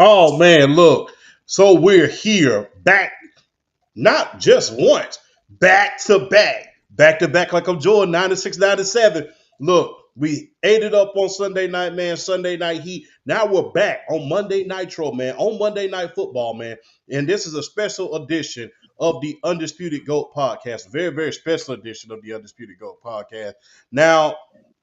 Oh man, look. So we're here back, not just once, back to back, like I'm Jordan, 96, 97. Look, we ate it up on Sunday night, man. Sunday night heat. Now we're back on Monday Nitro, man. On Monday Night Football, man. And this is a special edition of the Undisputed GOAT podcast. Very, very special edition of the Undisputed GOAT podcast. Now,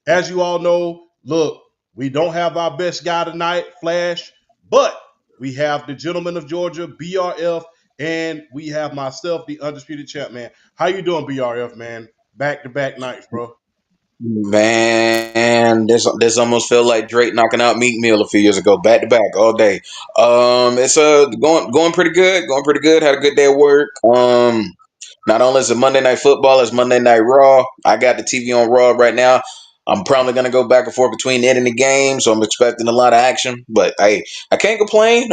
as you all know, look, we don't have our best guy tonight, Flash, but we have the gentleman of Georgia, BRF, and we have myself, the undisputed champ, man. How you doing, BRF, man? Back to back nights, bro. Man, this almost felt like Drake knocking out Meek Mill a few years ago, back to back all day. It's going pretty good, going pretty good. Had a good day of work. Not only is it Monday Night Football, it's Monday Night Raw. I got the TV on Raw right now. I'm probably gonna go back and forth between it and the game, so I'm expecting a lot of action. But hey, I can't complain.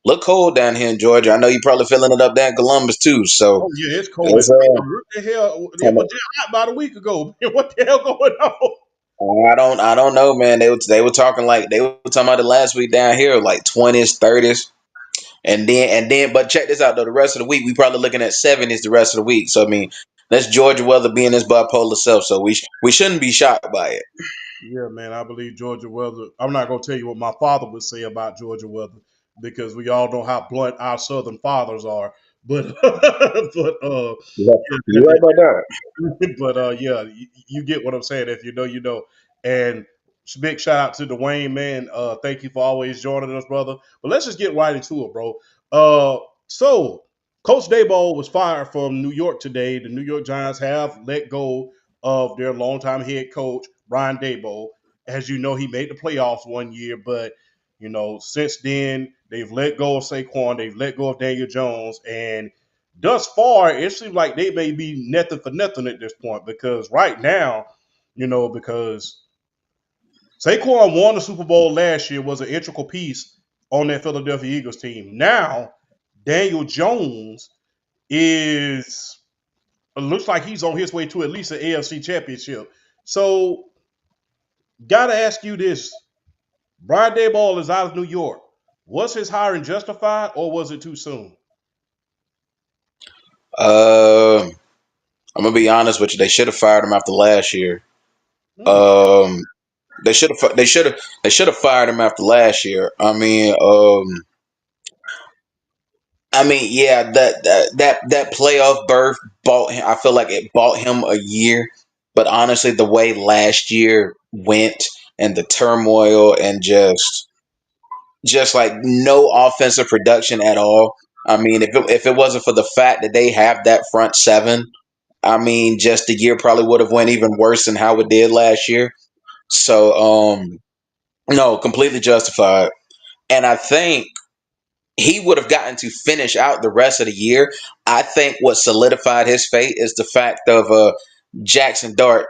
Look cold down here in Georgia. I know you're probably feeling it up there in Columbus too. So Oh yeah, it's cold as it's hell. What the hell? It was just hot about a week ago. What the hell going on? I don't know, man. They were talking like they were talking about it last week down here, like 20s, 30s, and then. But check this out though. The rest of the week, we probably looking at 70s the rest of the week. So I mean, that's Georgia weather being this bipolar self. So we shouldn't be shocked by it. Yeah, man, I believe Georgia weather. I'm not gonna tell you what my father would say about Georgia weather because we all know how blunt our southern fathers are. But Yeah, yeah, you're right about that. but yeah, you get what I'm saying. If you know, you know. And big shout out to Dwayne, man. Thank you for always joining us, brother. But let's just get right into it, bro. So Coach Daboll was fired from New York today. The New York Giants have let go of their longtime head coach Brian Daboll. As you know, he made the playoffs one year, but since then they've let go of Saquon, they've let go of Daniel Jones, and thus far, it seems like they may be nothing for nothing at this point because right now, because Saquon won the Super Bowl last year, was an integral piece on that Philadelphia Eagles team. Now, Daniel Jones is looks like he's on his way to at least an AFC championship. So, gotta ask you this. Brian Daboll is out of New York. Was his hiring justified or was it too soon? Uh, I'm gonna be honest with you. They should have fired him after last year. Hmm. Um, they should have fired him after last year. I mean, yeah, that playoff berth bought him. I feel like it bought him a year. But honestly, the way last year went and the turmoil and just like no offensive production at all. I mean, if it wasn't for the fact that they have that front seven, I mean, just the year probably would have went even worse than how it did last year. So, no, completely justified. And I think he would have gotten to finish out the rest of the year. I think what solidified his fate is the fact of Jackson Dart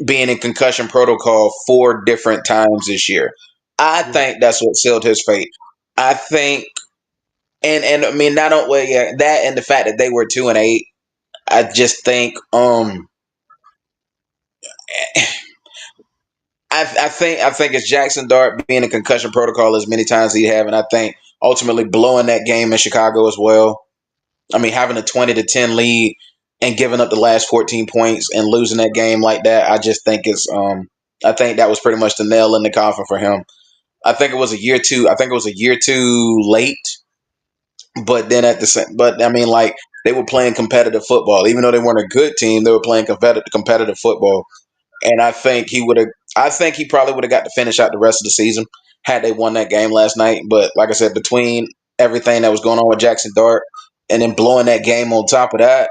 being in concussion protocol 4 different times this year. I Yeah. think that's what sealed his fate. I think, and I mean, not only yeah, that and the fact that they were 2-8. I just think, I think it's Jackson Dart being in concussion protocol as many times as he have, and I think ultimately blowing that game in Chicago as well. I mean, having a 20-10 lead and giving up the last 14 points and losing that game like that, I just think I think that was pretty much the nail in the coffin for him. I think it was a year too. I think it was a year too late, but then at the same, but I mean, like they were playing competitive football, even though they weren't a good team. They were playing competitive football, and I think he would have. I think he probably would have got to finish out the rest of the season had they won that game last night. But like I said, between everything that was going on with Jackson Dart and then blowing that game on top of that,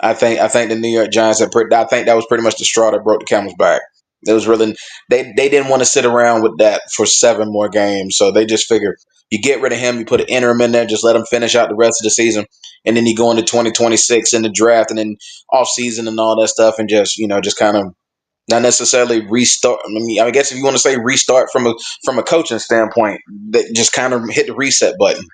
I think the New York Giants had I think that was pretty much the straw that broke the camel's back. It was really they didn't want to sit around with that for 7 more games, so they just figured you get rid of him, you put an interim in there, just let him finish out the rest of the season, and then you go into 2026 in the draft and then off season and all that stuff, and just kind of not necessarily restart. I guess if you want to say restart from a coaching standpoint, that just kind of hit the reset button.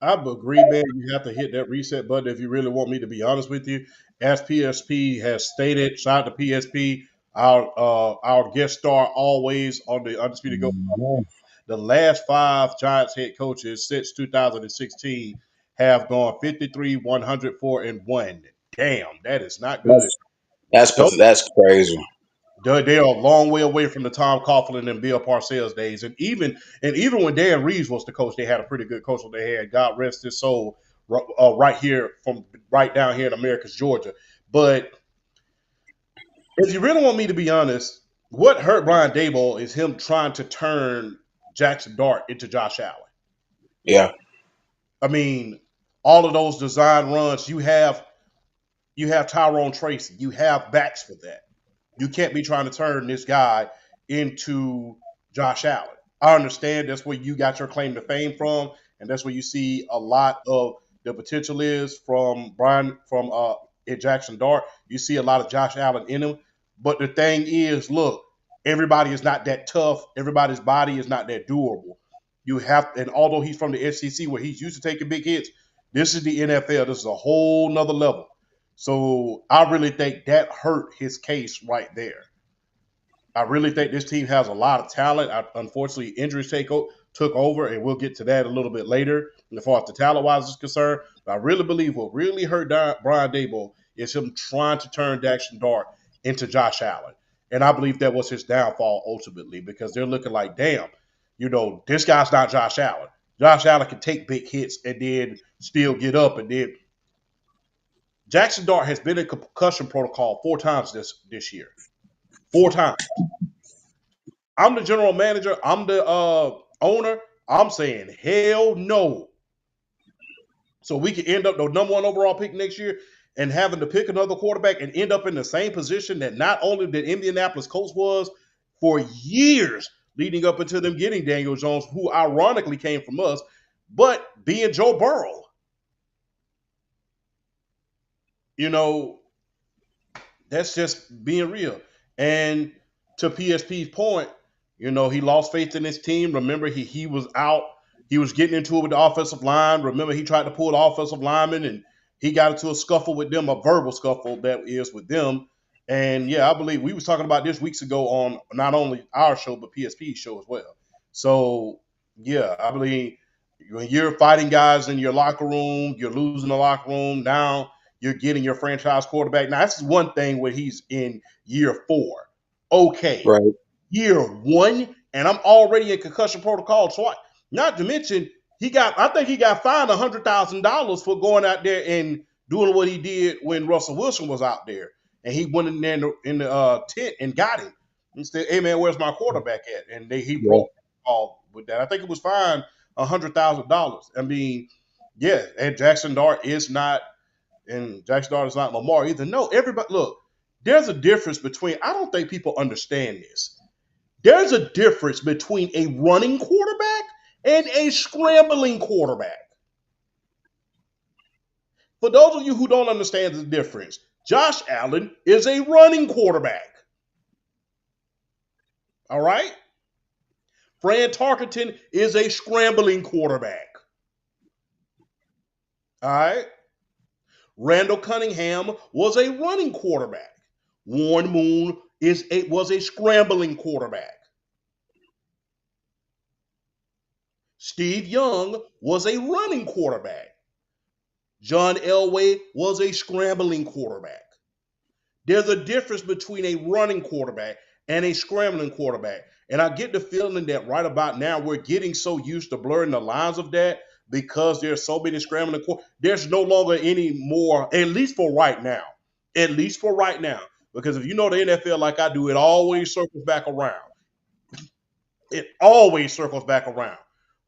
I agree, man. You have to hit that reset button if you really want me to be honest with you. As PSP has stated, shout out to PSP, our guest star always on the Undisputed Go. the last 5 Giants head coaches since 2016 have gone 53, 104, and 1. Damn, that is not good. That's Those that's crazy. they are a long way away from the Tom Coughlin and Bill Parcells days, and even when Dan Reeves was the coach, they had a pretty good coach. They had, God rest his soul, right here from right down here in Americus, Georgia. But if you really want me to be honest, what hurt Brian Daboll is him trying to turn Jackson Dart into Josh Allen. Yeah, I mean, all of those design runs you have Tyrone Tracy, you have backs for that. You can't be trying to turn this guy into Josh Allen. I understand that's where you got your claim to fame from, and that's where you see a lot of the potential is from Brian from Jackson Dart. You see a lot of Josh Allen in him. But the thing is, look, everybody is not that tough. Everybody's body is not that durable. You have, and although he's from the SEC where he's used to taking big hits, this is the NFL. This is a whole nother level. So I really think that hurt his case right there. I really think this team has a lot of talent. Unfortunately, injuries took over, and we'll get to that a little bit later as far as the talent wise is concerned. But I really believe what really hurt Brian Daboll is him trying to turn Jackson Dart into Josh Allen. And I believe that was his downfall ultimately because they're looking like, damn, this guy's not Josh Allen. Josh Allen can take big hits and then still get up. And then Jackson Dart has been in concussion protocol 4 times this year. 4 times. I'm the general manager. I'm the owner. I'm saying hell no. So we could end up the number 1 overall pick next year and having to pick another quarterback and end up in the same position that not only the Indianapolis Colts was for years leading up until them getting Daniel Jones, who ironically came from us, but being Joe Burrow. You know, that's just being real. And to PSP's point, he lost faith in his team. Remember, he was out. He was getting into it with the offensive line. Remember, he tried to pull the offensive lineman, and he got into a scuffle with them, a verbal scuffle that is with them. And yeah, I believe we was talking about this weeks ago on not only our show but PSP's show as well. So yeah, I believe when you're fighting guys in your locker room, you're losing the locker room. Now you're getting your franchise quarterback. Now, this is one thing when he's in year 4. Okay. right. Year 1, and I'm already in concussion protocol twice. Not to mention, I think he got fined $100,000 for going out there and doing what he did when Russell Wilson was out there. And he went in there in the tent and got him. He said, hey, man, where's my quarterback at? And he Yeah, broke all with that. I think it was fined $100,000. I mean, yeah, and Jackson Dart is not Lamar either. No, everybody, look, there's a difference between, I don't think people understand this. There's a difference between a running quarterback and a scrambling quarterback. For those of you who don't understand the difference, Josh Allen is a running quarterback. All right? Fran Tarkenton is a scrambling quarterback. All right? Randall Cunningham was a running quarterback. Warren Moon was a scrambling quarterback. Steve Young was a running quarterback. John Elway was a scrambling quarterback. There's a difference between a running quarterback and a scrambling quarterback. And I get the feeling that right about now we're getting so used to blurring the lines of that because there's so many scrambling quarterbacks. There's no longer any more, at least for right now. At least for right now. Because if you know the NFL like I do, it always circles back around. It always circles back around.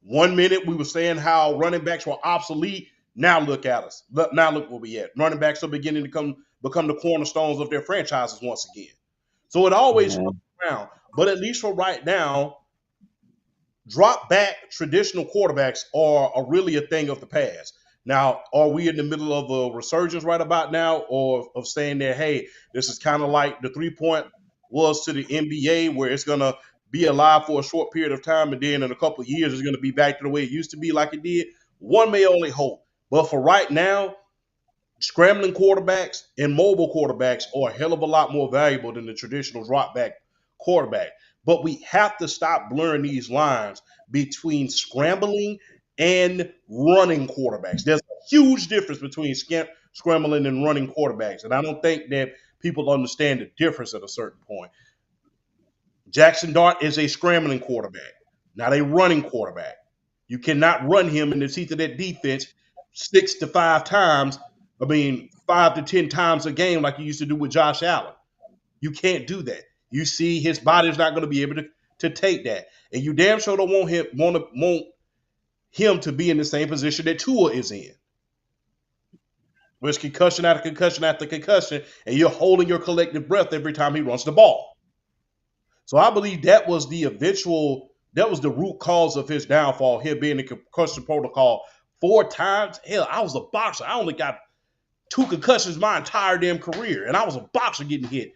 1 minute we were saying how running backs were obsolete. Now look at us. Now look where we at. Running backs are beginning to become the cornerstones of their franchises once again. So it always man. comes around. But at least for right now, drop back traditional quarterbacks are really a thing of the past. Now, are we in the middle of a resurgence right about now, or of saying that, hey, this is kind of like the 3-point was to the NBA, where it's gonna be alive for a short period of time, and then in a couple of years, it's gonna be back to the way it used to be, like it did. One may only hope, but for right now, scrambling quarterbacks and mobile quarterbacks are a hell of a lot more valuable than the traditional drop back quarterback. But we have to stop blurring these lines between scrambling and running quarterbacks. There's a huge difference between scrambling and running quarterbacks, and I don't think that people understand the difference at a certain point. Jackson Dart is a scrambling quarterback, not a running quarterback. You cannot run him in the teeth of that defense 6 to 5 times. I mean, 5 to 10 times a game like you used to do with Josh Allen. You can't do that. You see, his body's not going to be able to take that, and you damn sure don't want him to be in the same position that Tua is in, where it's concussion after concussion after concussion, and you're holding your collective breath every time he runs the ball. So I believe that was the root cause of his downfall, him being in concussion protocol 4 times. Hell, I was a boxer. I only got 2 concussions my entire damn career, and I was a boxer getting hit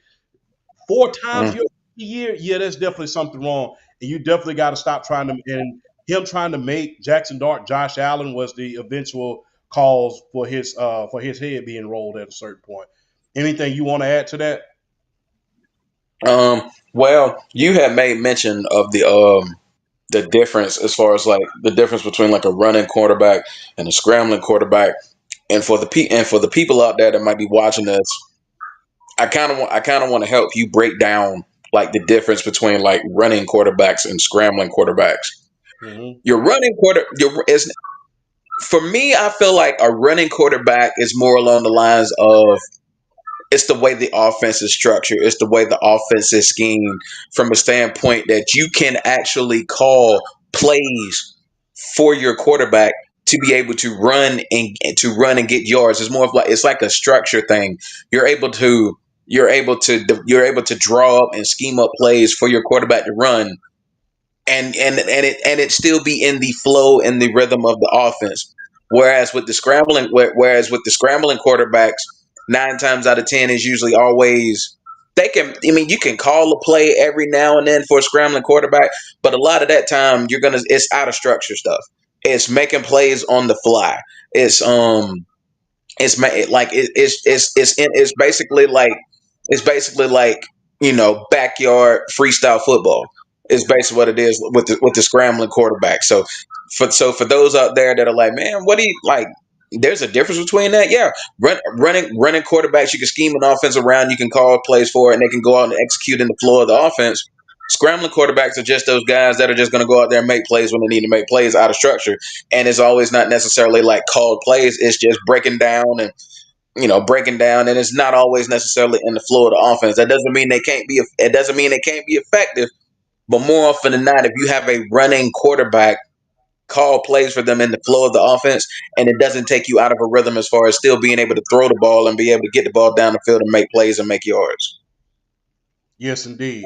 4 times Mm. your year. Yeah, that's definitely something wrong, and you definitely got to stop trying to. And him trying to make Jackson Dart Josh Allen was the eventual cause for his head being rolled at a certain point. Anything you want to add to that? Well, you had made mention of the difference as far as like the difference between like a running quarterback and a scrambling quarterback. And for the people out there that might be watching this, I kind of want to help you break down like the difference between like running quarterbacks and scrambling quarterbacks. Mm-hmm. Your running quarter your is For me, I feel like a running quarterback is more along the lines of it's the way the offense is structured. It's the way the offense is schemed from a standpoint that you can actually call plays for your quarterback to be able to run and get yards. It's more of like it's like a structure thing. You're able to you're able to draw up and scheme up plays for your quarterback to run and it still be in the flow and the rhythm of the offense. Whereas with the scrambling quarterbacks, 9 times out of 10 is usually always they can. I mean, you can call a play every now and then for a scrambling quarterback, but a lot of that time it's out of structure stuff. It's making plays on the fly. It's it's basically like backyard freestyle football. Is basically what it is with the scrambling quarterback. So for those out there that are like, man, what do you like? There's a difference between that. Yeah, running quarterbacks, you can scheme an offense around, you can call plays for it, and they can go out and execute in the floor of the offense. Scrambling quarterbacks are just those guys that are just going to go out there and make plays when they need to make plays out of structure, and it's always not necessarily like called plays. It's just breaking down, and it's not always necessarily in the flow of the offense. That doesn't mean they can't be. It doesn't mean they can't be effective. But more often than not, if you have a running quarterback, call plays for them in the flow of the offense, and it doesn't take you out of a rhythm as far as still being able to throw the ball and be able to get the ball down the field and make plays and make yards. Yes, indeed.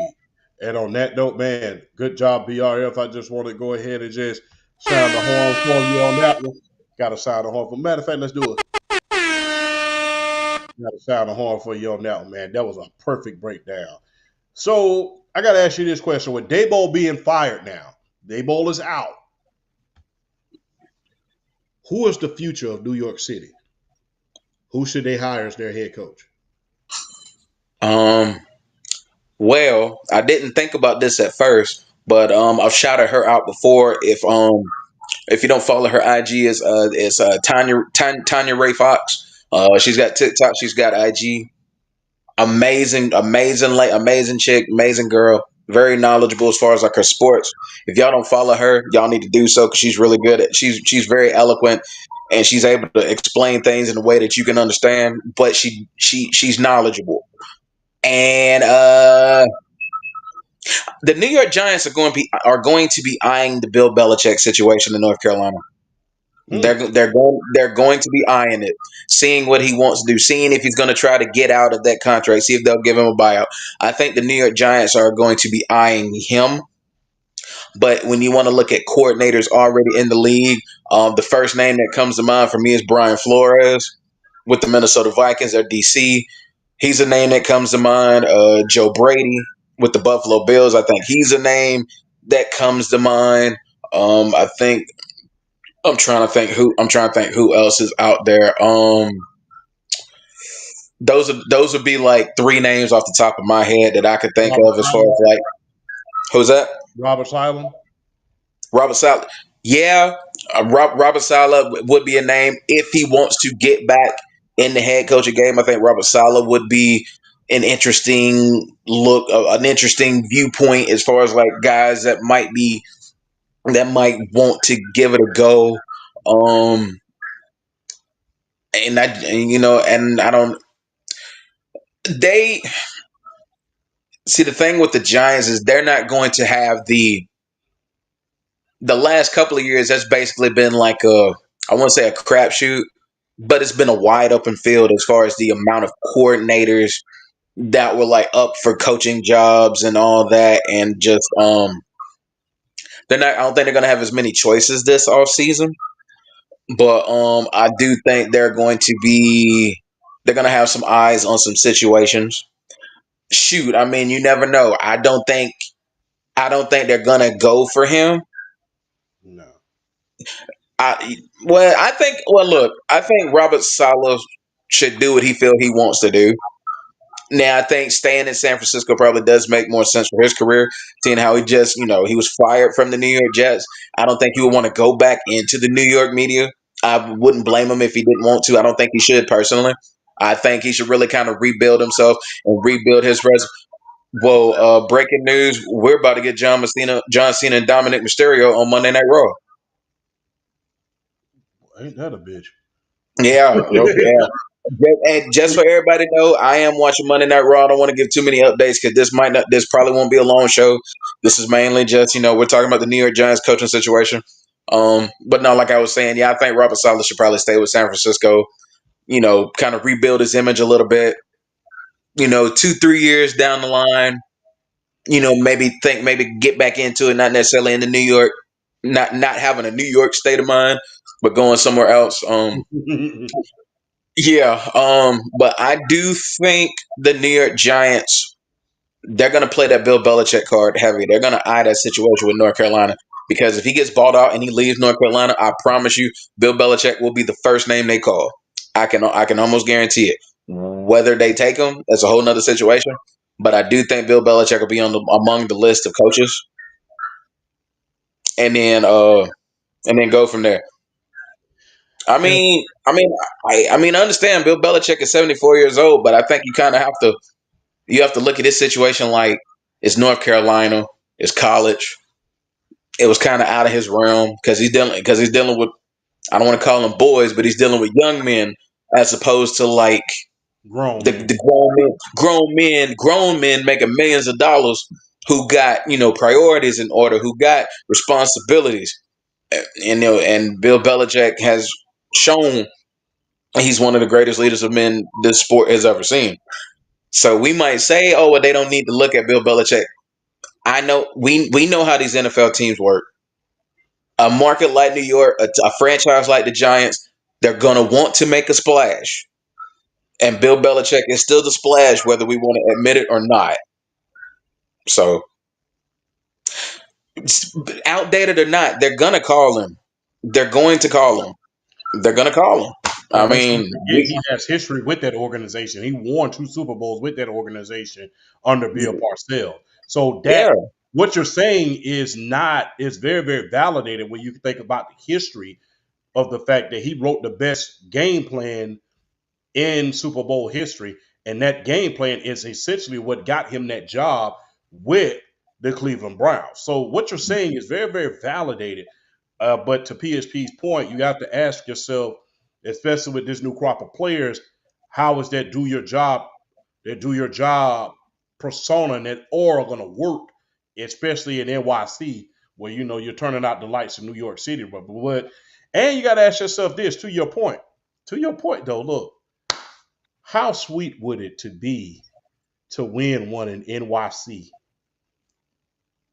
And on that note, man, good job, BRF. I just want to go ahead and just sound the horn for you on that one. Got to sound the horn. For matter of fact, let's do it. Got to sound the horn for you on that one, man. That was a perfect breakdown. So I got to ask you this question: with Daboll being fired now, Daboll is out. Who is the future of New York City? Who should they hire as their head coach? Um, well, I didn't think about this at first, but I've shouted her out before. If you don't follow her IG, is Tanya Ray Fox. She's got TikTok. She's got IG. Amazing chick, amazing girl, very knowledgeable as far as like her sports. If y'all don't follow her, y'all need to do so because she's really good at. She's very eloquent, and she's able to explain things in a way that you can understand. But she's knowledgeable, and the New York Giants are going to be eyeing the Bill Belichick situation in North Carolina. Hmm. They're going to be eyeing it, seeing what he wants to do, seeing if he's going to try to get out of that contract, see if they'll give him a buyout. I think the New York Giants are going to be eyeing him. But when you want to look at coordinators already in the league, the first name that comes to mind for me is Brian Flores with the Minnesota Vikings or DC. He's a name that comes to mind. Joe Brady with the Buffalo Bills. I think he's a name that comes to mind. I think I'm trying to think who else is out there. Those would be like three names off the top of my head that I could think Robert of as far Sala. as like who's that? Robert Sala. Robert Sala. Yeah, Robert Sala would be a name if he wants to get back in the head coaching game. I think Robert Sala would be an interesting look, an interesting viewpoint as far as like guys that might want to give it a go. Um, and and I don't. They see the thing with the Giants is they're not going to have the last couple of years. That's basically been like I want to say a crapshoot, but it's been a wide open field as far as the amount of coordinators that were like up for coaching jobs and all that, and just they're not. I don't think they're gonna have as many choices this off season, but I do think they're gonna have some eyes on some situations. Shoot, I mean, you never know. I don't think they're gonna go for him. No. I think Robert Sala should do what he feel he wants to do. Now, I think staying in San Francisco probably does make more sense for his career, seeing how he was fired from the New York Jets. I don't think he would want to go back into the New York media. I wouldn't blame him if he didn't want to. I don't think he should personally. I think he should really kind of rebuild himself and rebuild his resume. Whoa, breaking news. We're about to get John Cena and Dominic Mysterio on Monday Night Raw. Ain't that a bitch? Yeah, yeah. And just for everybody to know, I am watching Monday Night Raw. I don't want to give too many updates because this probably won't be a long show. This is mainly just, we're talking about the New York Giants coaching situation. But no, like I was saying, yeah, I think Robert Saleh should probably stay with San Francisco. Kind of rebuild his image a little bit. 2-3 years down the line, maybe get back into it, not necessarily in the New York, not having a New York state of mind, but going somewhere else. Yeah, but I do think the New York Giants, they're going to play that Bill Belichick card heavy. They're going to eye that situation with North Carolina because if he gets bought out and he leaves North Carolina, I promise you, Bill Belichick will be the first name they call. I can almost guarantee it. Whether they take him, that's a whole nother situation. But I do think Bill Belichick will be among the list of coaches, and then go from there. I Yeah. mean, I mean, I understand Bill Belichick is 74 years old, but I think you have to look at this situation like it's North Carolina, it's college. It was kind of out of his realm because he's dealing with, I don't want to call them boys, but he's dealing with young men as opposed to like Grown the men. grown men making millions of dollars who got priorities in order, who got responsibilities, and Bill Belichick has shown he's one of the greatest leaders of men this sport has ever seen. So we might say, oh, well, they don't need to look at Bill Belichick. I know we know how these NFL teams work. A market like New York, a franchise like the Giants, they're gonna want to make a splash, and Bill Belichick is still the splash, whether we want to admit it or not. So, outdated or not, they're gonna call him. They're going to call him. They're gonna call him. I Well, let's not mean, forget he has history with that organization. He won 2 Super Bowls with that organization under Bill Parcells. So yeah, that what you're saying is very, very validated when you think about the history of the fact that he wrote the best game plan in Super Bowl history. And that game plan is essentially what got him that job with the Cleveland Browns. So what you're saying is very, very validated. But to PSP's point, you have to ask yourself, especially with this new crop of players, how is that do your job persona and that aura going to work, especially in NYC, where you're turning out the lights in New York City. But what? And you got to ask yourself this. To your point. To your point, though. Look, how sweet would it to be to win one in NYC,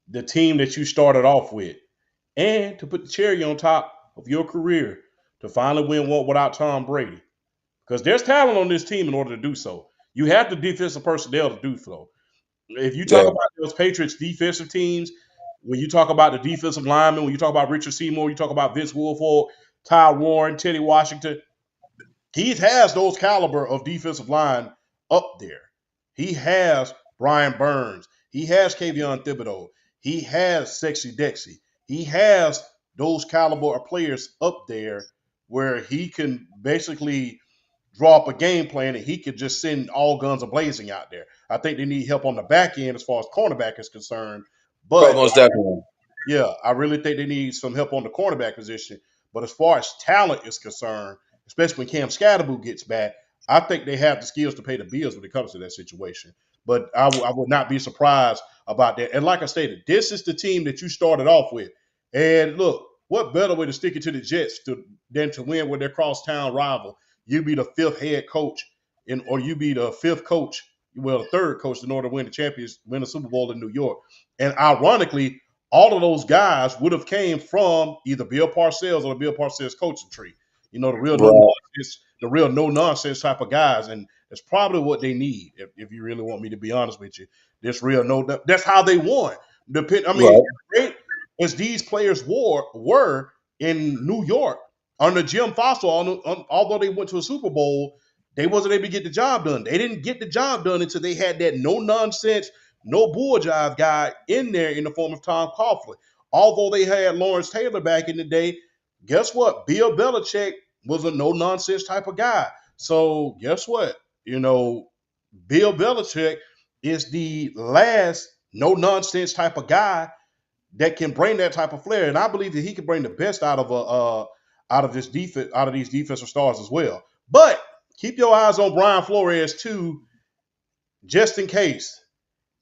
the team that you started off with, and to put the cherry on top of your career to finally win one without Tom Brady? Because there's talent on this team in order to do so. You have the defensive personnel to do so. If you talk yeah, about those Patriots defensive teams, when you talk about the defensive linemen, when you talk about Richard Seymour, you talk about Vince Wilfork, Ty Warren, Teddy Washington, he has those caliber of defensive line up there. He has Brian Burns. He has Kavion Thibodeau. He has Sexy Dexy. he has those caliber of players up there where he can basically draw up a game plan and he could just send all guns a blazing out there. I think they need help on the back end as far as cornerback is concerned. Oh, But most definitely. yeah, I really think they need some help on the cornerback position. But as far as talent is concerned, especially when Cam Scatterboot gets back, I think they have the skills to pay the bills when it comes to that situation. But I would not be surprised about that. And like I stated, this is the team that you started off with. And look, what better way to stick it to the Jets than to win with their crosstown rival? You be the fifth head coach, or you be the fifth coach, well, the third coach in order to win win the Super Bowl in New York. And ironically, all of those guys would have came from either Bill Parcells or the Bill Parcells coaching tree. You know, Right. the real no nonsense type of guys, and that's probably what they need. If you really want me to be honest with you, this real no. That's how they won. I mean, Right. as great as these players were in New York under Jim Foster, although they went to a Super Bowl, they wasn't able to get the job done. They didn't get the job done until they had that no nonsense, no bull jive guy in there in the form of Tom Coughlin. Although they had Lawrence Taylor back in the day, guess what? Bill Belichick was a no nonsense type of guy. So guess what? You know, Bill Belichick is the last no nonsense type of guy that can bring that type of flair, and I believe that he can bring the best out of this defense, out of these defensive stars as well. But keep your eyes on Brian Flores too, just in case,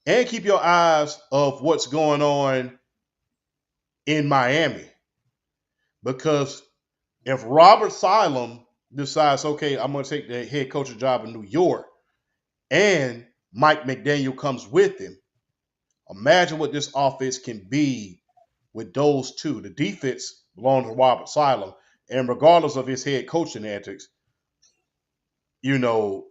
and keep your eyes of what's going on in Miami, because if Robert Salem decides, okay, I'm going to take the head coaching job in New York, and Mike McDaniel comes with him, imagine what this offense can be with those two. The defense belongs to Robert Salem, and regardless of his head coaching antics, you know,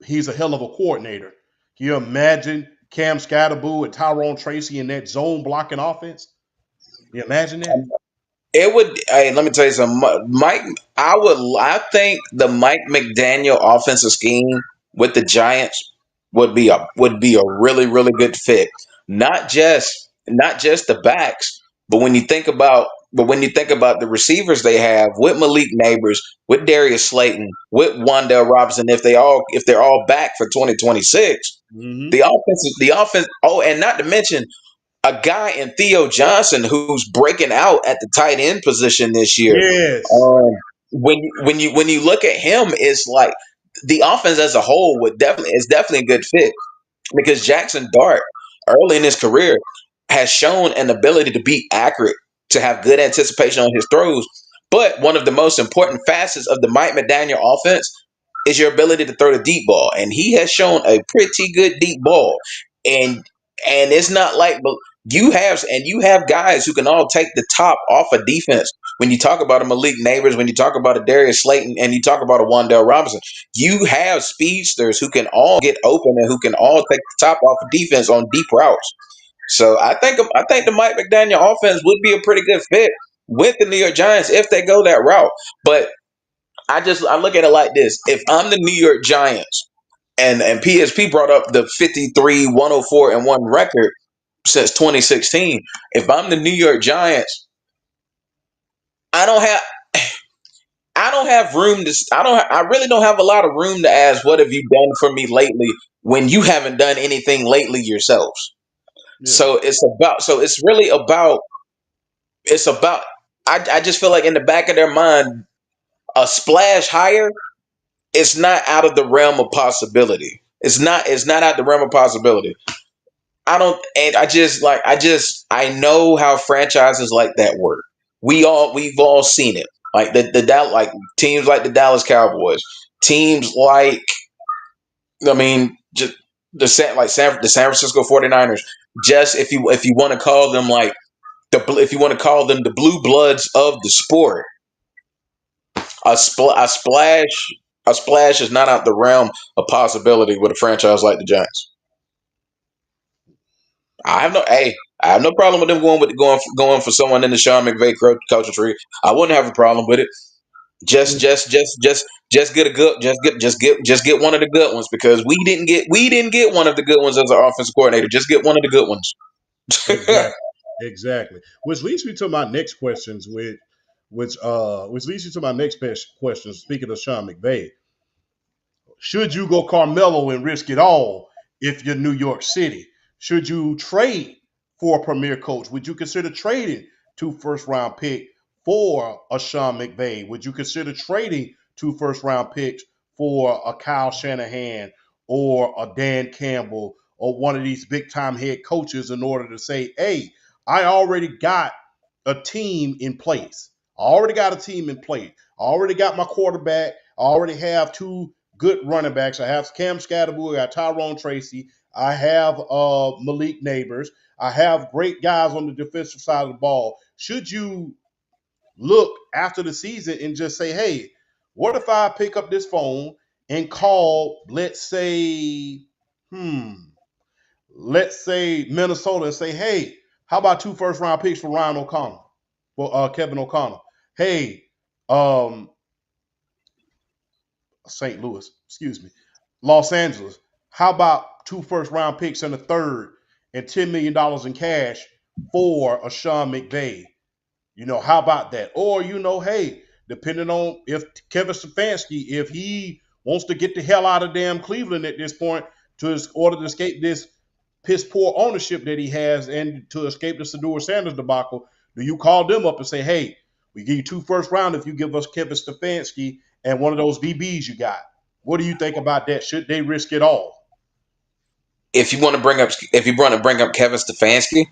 he's a hell of a coordinator. Can you imagine Cam Scatterboo and Tyrone Tracy in that zone blocking offense? Can you imagine that? It would. Hey, let me tell you something, Mike. I think the Mike McDaniel offensive scheme with the Giants would be a really really good fit. Not just the backs, but when you think about the receivers they have with Malik Neighbors, with Darius Slayton, with Wandale Robinson, if they're all back for 2026, Mm-hmm. the offense. Oh, and not to mention a guy in Theo Johnson who's breaking out at the tight end position this year. Yes. Um, when you look at him, it's like the offense as a whole is definitely a good fit because Jackson Dart early in his career has shown an ability to be accurate, to have good anticipation on his throws. But one of the most important facets of the Mike McDaniel offense is your ability to throw the deep ball, and he has shown a pretty good deep ball. And and it's not like, but you have guys who can all take the top off of defense. When you talk about a Malik Neighbors, when you talk about a Darius Slayton, and you talk about a Wandale Robinson, you have speedsters who can all get open and who can all take the top off of defense on deep routes. So I think the Mike McDaniel offense would be a pretty good fit with the New York Giants if they go that route. But I look at it like this: if I'm the New York Giants, and PSP brought up the 53-104-1 record since 2016. If I'm the New York Giants, I don't have I don't have room to I really don't have a lot of room to ask what have you done for me lately when you haven't done anything lately yourselves. Yeah. So it's about I just feel like in the back of their mind a splash higher, it's not out of the realm of possibility. It's not out the realm of possibility. I don't, and I know how franchises like that work. We've all seen it. Like like teams like the Dallas Cowboys, teams like, I mean, just the San Francisco 49ers. Just if you want to call them like if you want to call them the blue bloods of the sport, a splash is not out the realm of possibility with a franchise like the Giants. I have no problem with them going for someone in the Sean McVay culture tree. I wouldn't have a problem with it. Just get a good just get one of the good ones because we didn't get one of the good ones as our offensive coordinator. Just get one of the good ones. Exactly. Exactly. Which leads me to my next questions, which leads me to my next question. Speaking of Sean McVay, should you go Carmelo and risk it all if you're New York City? Should you trade for a premier coach? Would you consider trading 2 first round pick for a Sean McVay? Would you consider trading 2 first round picks for a Kyle Shanahan or a Dan Campbell or one of these big time head coaches in order to say, hey, I already got a team in place. I already got a team in place. I already got my quarterback. I already have two good running backs. I have Cam Scatterboy, I got Tyrone Tracy, I have Malik Neighbors. I have great guys on the defensive side of the ball. Should you look after the season and just say, hey, what if I pick up this phone and call, hmm, let's say Minnesota and say, hey, how about 2 first round picks for Ryan O'Connor, for Kevin O'Connor? Hey, um, St. Louis, excuse me, Los Angeles. How about 2 first round picks and a third and $10 million in cash for a Sean McVay? How about that? Or, hey, depending on if Kevin Stefanski, if he wants to get the hell out of damn Cleveland at this point order to escape this piss poor ownership that he has and to escape the Sador Sanders debacle, do you call them up and say, hey, we give you 2 first round if you give us Kevin Stefanski and one of those DBs you got? What do you think about that? Should they risk it all? If you want to bring up Kevin Stefanski,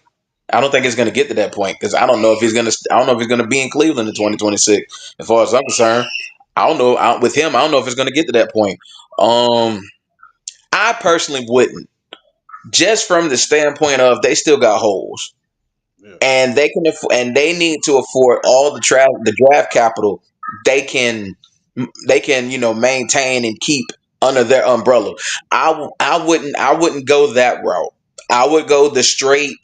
I don't think it's going to get to that point because I don't know if he's going to be in Cleveland in 2026. As far as I'm concerned, I don't know with him. I don't know if it's going to get to that point. Um, I personally wouldn't, just from the standpoint of they still got holes Yeah. and and they need to afford all the draft capital they can maintain and keep under their umbrella. I wouldn't go that route. I would go the straight,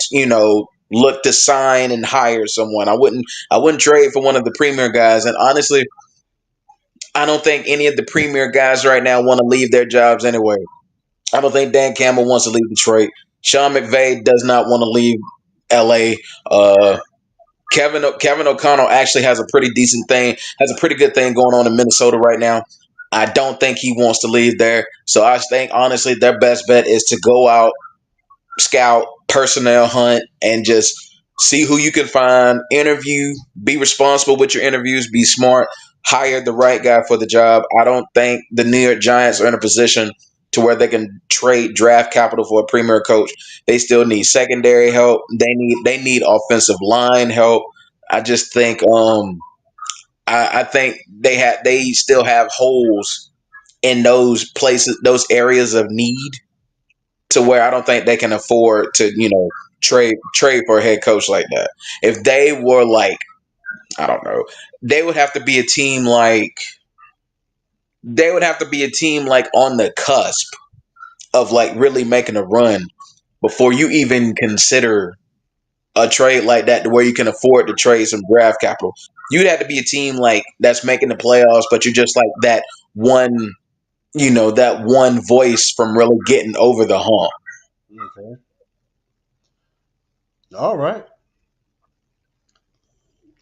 look to sign and hire someone. I wouldn't trade for one of the premier guys. And honestly, I don't think any of the premier guys right now want to leave their jobs anyway. I don't think Dan Campbell wants to leave Detroit. Sean McVay does not want to leave LA. Kevin O'Connell actually has a pretty good thing going on in Minnesota right now. I don't think he wants to leave there. So I think honestly their best bet is to go out, scout, personnel hunt, and just see who you can find, interview, be responsible with your interviews, be smart, hire the right guy for the job. I don't think the New York Giants are in a position to where they can trade draft capital for a premier coach. They still need secondary help. They need offensive line help. I just think I think they still have holes in those places, those areas of need to where I don't think they can afford to, trade for a head coach like that. If they were like, I don't know, they would have to be a team like they would have to be a team like on the cusp of like really making a run before you even consider a trade like that to where you can afford to trade some draft capital. You'd have to be a team like that's making the playoffs, but you're just like one, that one voice from really getting over the hump. Okay. All right.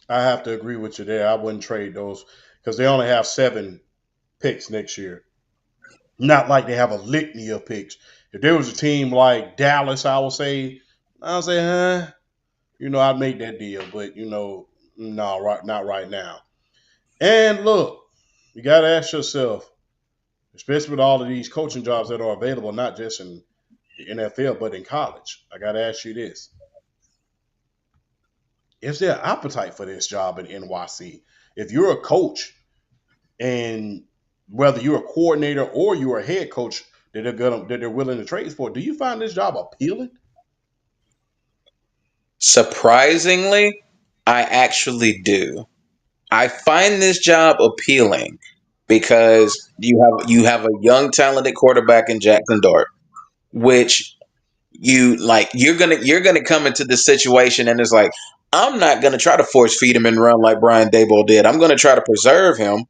I have to agree with you there. I wouldn't trade those because they only have 7 picks next year. Not like they have a litany of picks. If there was a team like Dallas, I would say, I'd make that deal. But no, right, not right now. And look, you got to ask yourself, especially with all of these coaching jobs that are available, not just in the NFL but in college. I got to ask you this: is there appetite for this job in NYC? If you're a coach and whether you're a coordinator or you're a head coach that they're willing to trade for, do you find this job appealing? Surprisingly, I actually do. I find this job appealing because you have a young talented quarterback in Jackson Dart, which you're gonna come into this situation and it's like I'm not gonna try to force feed him and run like Brian Daboll did. I'm gonna try to preserve him.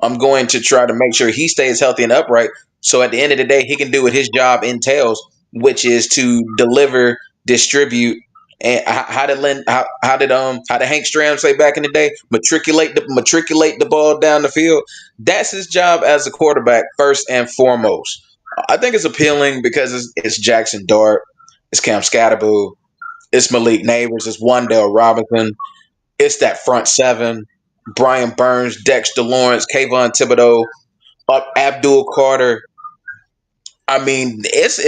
I'm going to try to make sure he stays healthy and upright. So at the end of the day, he can do what his job entails, which is to deliver, distribute, And how did how did Hank Stram say back in the day? Matriculate the ball down the field. That's his job as a quarterback first and foremost. I think it's appealing because it's Jackson Dart, it's Cam Scatterboo, it's Malik Neighbors, it's Wandale Robinson, it's that front seven: Brian Burns, Dexter Lawrence, Kayvon Thibodeau, Abdul Carter. I mean, it's.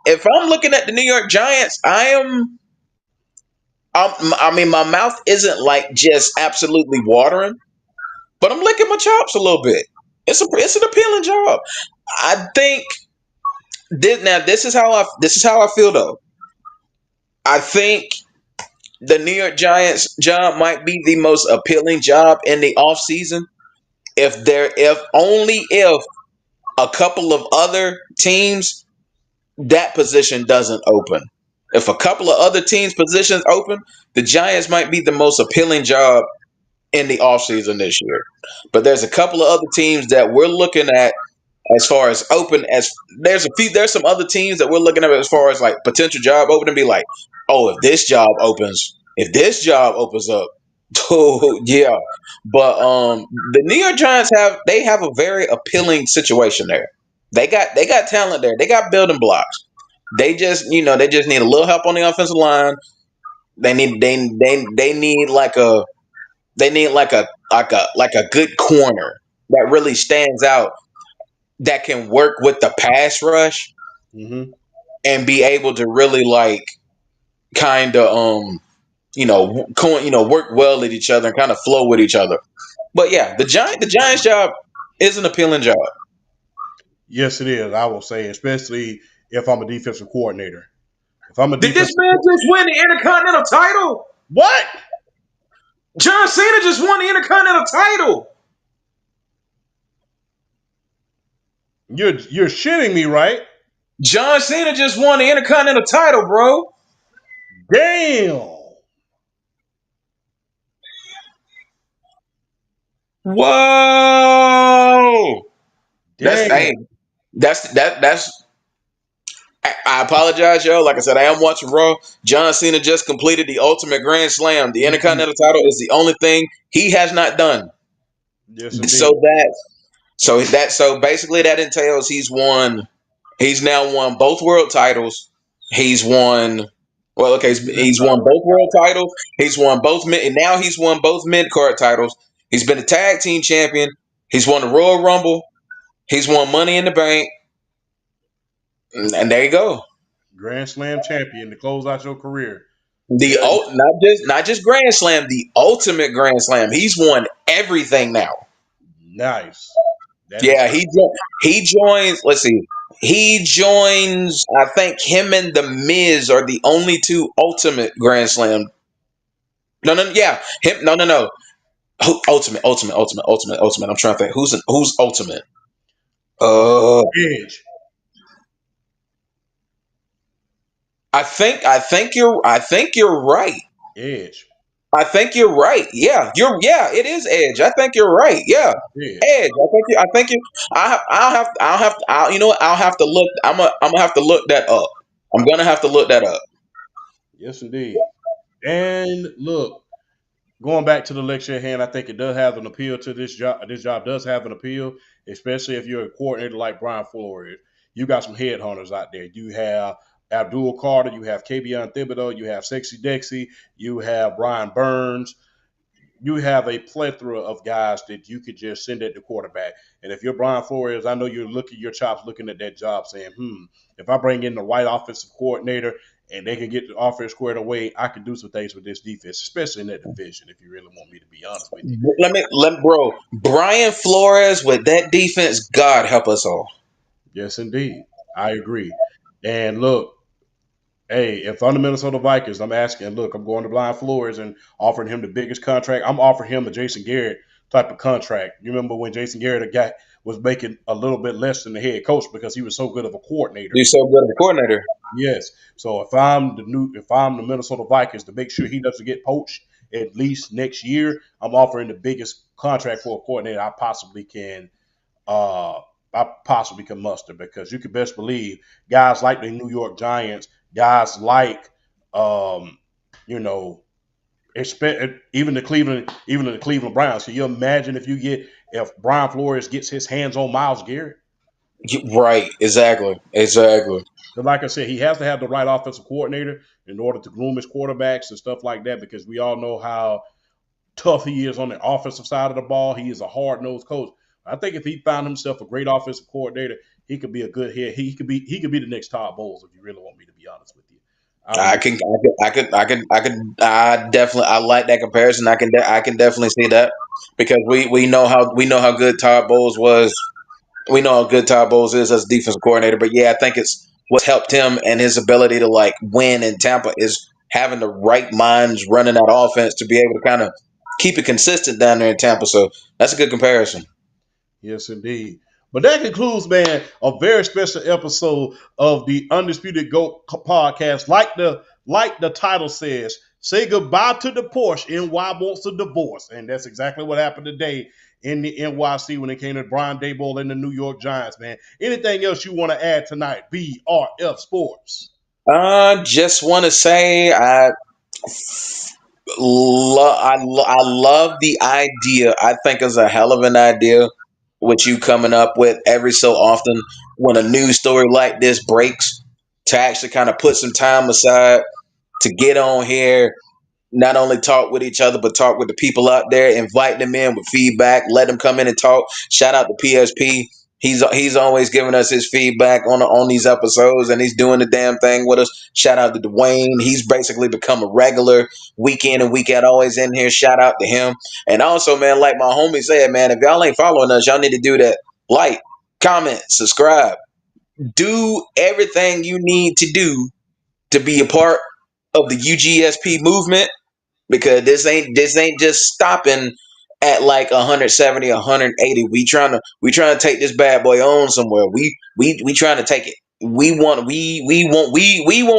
If I'm looking at the New York Giants, I mean, my mouth isn't like just absolutely watering, but I'm licking my chops a little bit. It's an appealing job. I think this is how I feel though. I think the New York Giants job might be the most appealing job in the offseason if only if a couple of other teams that position doesn't open. If a couple of other teams positions open, the Giants might be the most appealing job in the offseason this year. But there's a couple of other teams that we're looking at as far as open as there's some other teams that we're looking at as far as like potential job open and be like, oh, if this job opens up, oh yeah. But the New York Giants have a very appealing situation there. They got talent there. They got building blocks. They just need a little help on the offensive line. They need like a like a good corner that really stands out that can work with the pass rush Mm-hmm. and be able to really like kind of work well at each other and kind of flow with each other. But yeah, the Giants job is an appealing job. Yes, it is. I will say, especially if I'm a defensive coordinator. If I'm a Did this defensive man just win the Intercontinental title? what? John Cena just won the Intercontinental title. You're shitting me, right? John Cena just won the Intercontinental title, bro. Damn. Whoa. That's hey, Damn. that's I apologize, yo. Like I said, I am watching Raw. John Cena just completed the Ultimate Grand Slam. The Yes, Intercontinental title is the only thing he has not done. yes, So indeed. so basically that entails he's now won both world titles. He's won well, okay, he's won both world titles. He's won both mid and now he's won both mid card titles. He's been a tag team champion. He's won the Royal Rumble. He's won Money in the Bank. And there you go. Grand Slam champion to close out your career. The Yeah, not just Grand Slam, the ultimate Grand Slam. He's won everything now. nice. That is Yeah, he joins. Let's see, he joins. I think him and the Miz are the only two ultimate Grand Slam. No, no, yeah, him. No, no, no. Ultimate. I'm trying to think who's ultimate. Uh, Edge. I think you're right. Edge. I think you're right. Yeah, it is Edge. I think you're right. Yeah, Edge. Edge. I think you. You know what? I'll have to look. I'm gonna have to look that up. I'm gonna have to look that up. Yes, indeed. And look, going back to the lecture at hand, I think it does have an appeal to this job. This job does have an appeal, especially if you're a coordinator like Brian Flores. You got some headhunters out there. You have Abdul Carter, you have Kayvon Thibodeau, you have Sexy Dexy, you have Brian Burns. You have a plethora of guys that you could just send at the quarterback. And if you're Brian Flores, I know you're looking your chops looking at that job saying, if I bring in the right offensive coordinator and they can get the offense squared away, I can do some things with this defense, especially in that division, if you really want me to be honest with you. Bro, Brian Flores with that defense. God help us all. Yes, indeed. I agree. And look, hey, if I'm the Minnesota Vikings, I'm asking, look, I'm going to Brian Flores and offering him the biggest contract. I'm offering him a Jason Garrett type of contract. You remember when Jason Garrett, a guy, was making a little bit less than the head coach because he was so good of a coordinator. You're so good as a coordinator. Yes. So if I'm the Minnesota Vikings to make sure he doesn't get poached at least next year, I'm offering the biggest contract for a coordinator uh I possibly can muster because you can best believe guys like the New York Giants, guys like Um, you know, even the Cleveland Browns. Can you imagine if Brian Flores gets his hands on Myles Garrett? Right. Exactly. Exactly. Because, like I said, he has to have the right offensive coordinator in order to groom his quarterbacks and stuff like that. Because we all know how tough he is on the offensive side of the ball. He is a hard nosed coach. I think if he found himself a great offensive coordinator, he could be a good head. He could be the next Todd Bowles if you really want me to be honest with you. I I really can, I definitely, I like that comparison. I can definitely see that because we know how good Todd Bowles was. We know how good Todd Bowles is as a defensive coordinator. But yeah, I think it's what's helped him and his ability to like win in Tampa is having the right minds running that offense to be able to kind of keep it consistent down there in Tampa. So that's a good comparison. Yes, indeed. But that concludes, man, a very special episode of the Undisputed GOAT podcast. Like the title says, say goodbye to the Porche. NY wants a divorce. And that's exactly what happened today in the NYC when it came to Brian Daboll and the New York Giants, man. Anything else you want to add tonight? BRF Sports. Just want to say I love the idea. I think it's a hell of an idea what you coming up with every so often when a news story like this breaks to actually kind of put some time aside to get on here, not only talk with each other but talk with the people out there, invite them in with feedback, let them come in and talk. Shout out to PSP. He's always giving us his feedback on these episodes, and he's doing the damn thing with us. Shout out to Dwayne. He's basically become a regular week in and week out, always in here. Shout out to him. And also, man, like my homie said, man, if y'all ain't following us, y'all need to do that. Like, comment, subscribe, do everything you need to do to be a part of the UGSP movement because this ain't just stopping at like 170, 180. We trying to take this bad boy on somewhere. We trying to take it. We want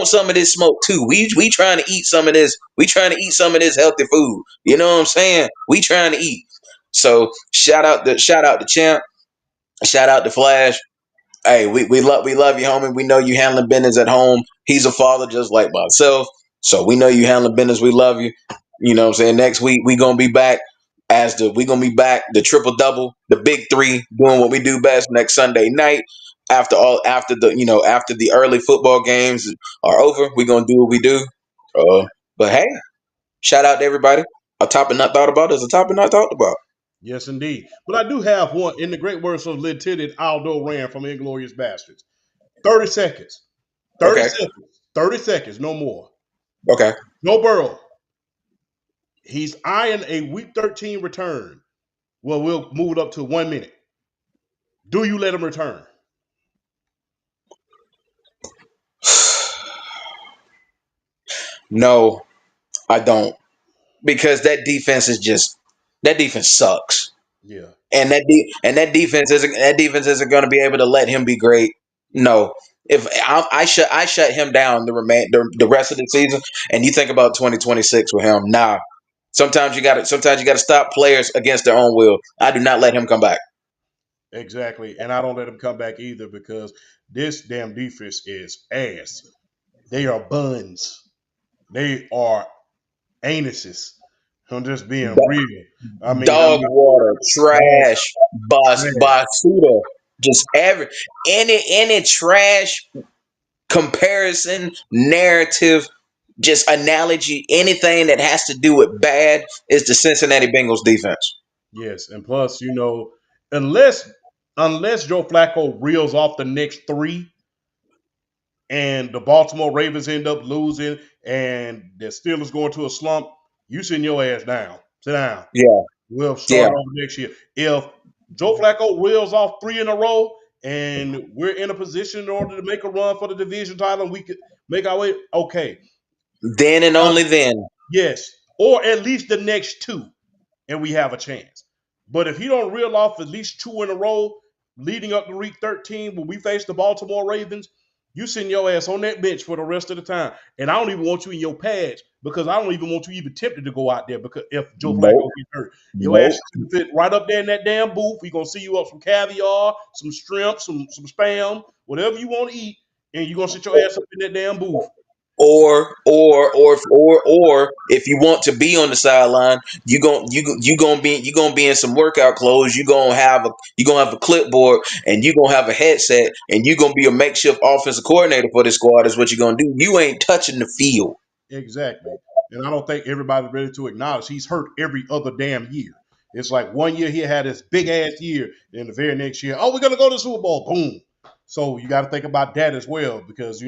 some of this smoke too. We trying to eat some of this. We trying to eat some of this healthy food. You know what I'm saying? We trying to eat. So shout out the champ. Shout out to Flash. Hey, we love you, homie. We know you handling business at home. He's a father just like myself. So we know you handling business. We love you. You know what I'm saying? Next week we gonna be back the triple double, the big three, doing what we do best next Sunday night. After the early football games are over, we gonna do what we do. But hey, shout out to everybody. A topic not thought about is a topic not talked about. Yes, indeed. But I do have one in the great words of Lieutenant Aldo Ran from Inglorious Bastards. 30 seconds. 30 Okay. seconds. 30 seconds, no more. Okay. Joe Burrow. He's eyeing a week 13 return. Well, we'll move it up to 1 minute. Do you let him return? No, I don't. Because that defense sucks, Yeah. and that defense isn't going to be able to let him be great. No, if I shut him down the rest of the season, and you think about 2026 with him, nah. Sometimes you got to stop players against their own will. I do not let him come back. Exactly. And I don't let him come back either because this damn defense is ass. They are buns. They are anuses. I'm just being Do- real. I mean, Dog water, dog trash, trash. basuda, just any trash comparison, narrative, just analogy, anything that has to do with bad is the Cincinnati Bengals defense. Yes, and plus, unless unless Joe Flacco reels off the next three, and the Baltimore Ravens end up losing, and the Steelers go into a slump, you send your ass down. Sit down. Yeah, We'll yeah. start over next year. If Joe Flacco reels off three in a row, and we're in a position in order to make a run for the division title, and we could make our way. Okay, Then and uh, only then. yes, or at least the next two, and we have a chance. But if he don't reel off at least two in a row leading up to week 13 when we face the Baltimore Ravens, you send your ass on that bench for the rest of the time. And I don't even want you in your pads because I don't even want you even tempted to go out there because if Joe Flacco Nope, gets hurt. Your ass nope. is gonna fit right up there in that damn booth. We're gonna see you up some caviar, some shrimp, some spam, whatever you want to eat, and you're gonna sit your ass up in that damn booth. Or if you want to be on the sideline, you gonna be in some workout clothes. You gonna have a clipboard and you gonna have a headset and you gonna be a makeshift offensive coordinator for this squad. Is what you're gonna do. You ain't touching the field. Exactly. And I don't think everybody's ready to acknowledge he's hurt every other damn year. It's like one year he had this big ass year, and the very next year, oh, we're gonna go to the Super Bowl. Boom. So you got to think about that as well, because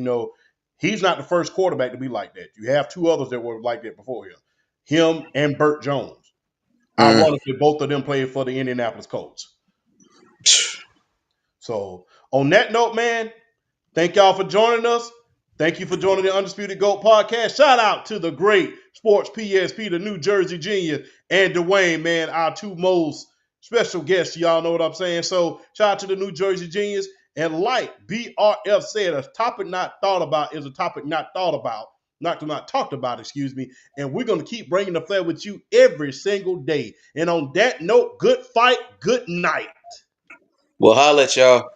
he's not the first quarterback to be like that. You have two others that were like that before him and Burt Jones. Mm. Ironically, both of them played for the Indianapolis Colts. So on that note, man, thank y'all for joining us. Thank you for joining the Undisputed GOAT podcast. Shout out to the great Sports PSP, the New Jersey Genius, and Dwayne, man, our two most special guests. Y'all know what I'm saying? So shout out to the New Jersey Genius. And like BRF said, a topic not thought about is a topic not thought about, not talked about, excuse me. And we're going to keep bringing the flair with you every single day. And on that note, good fight, good night. Well, holla at y'all.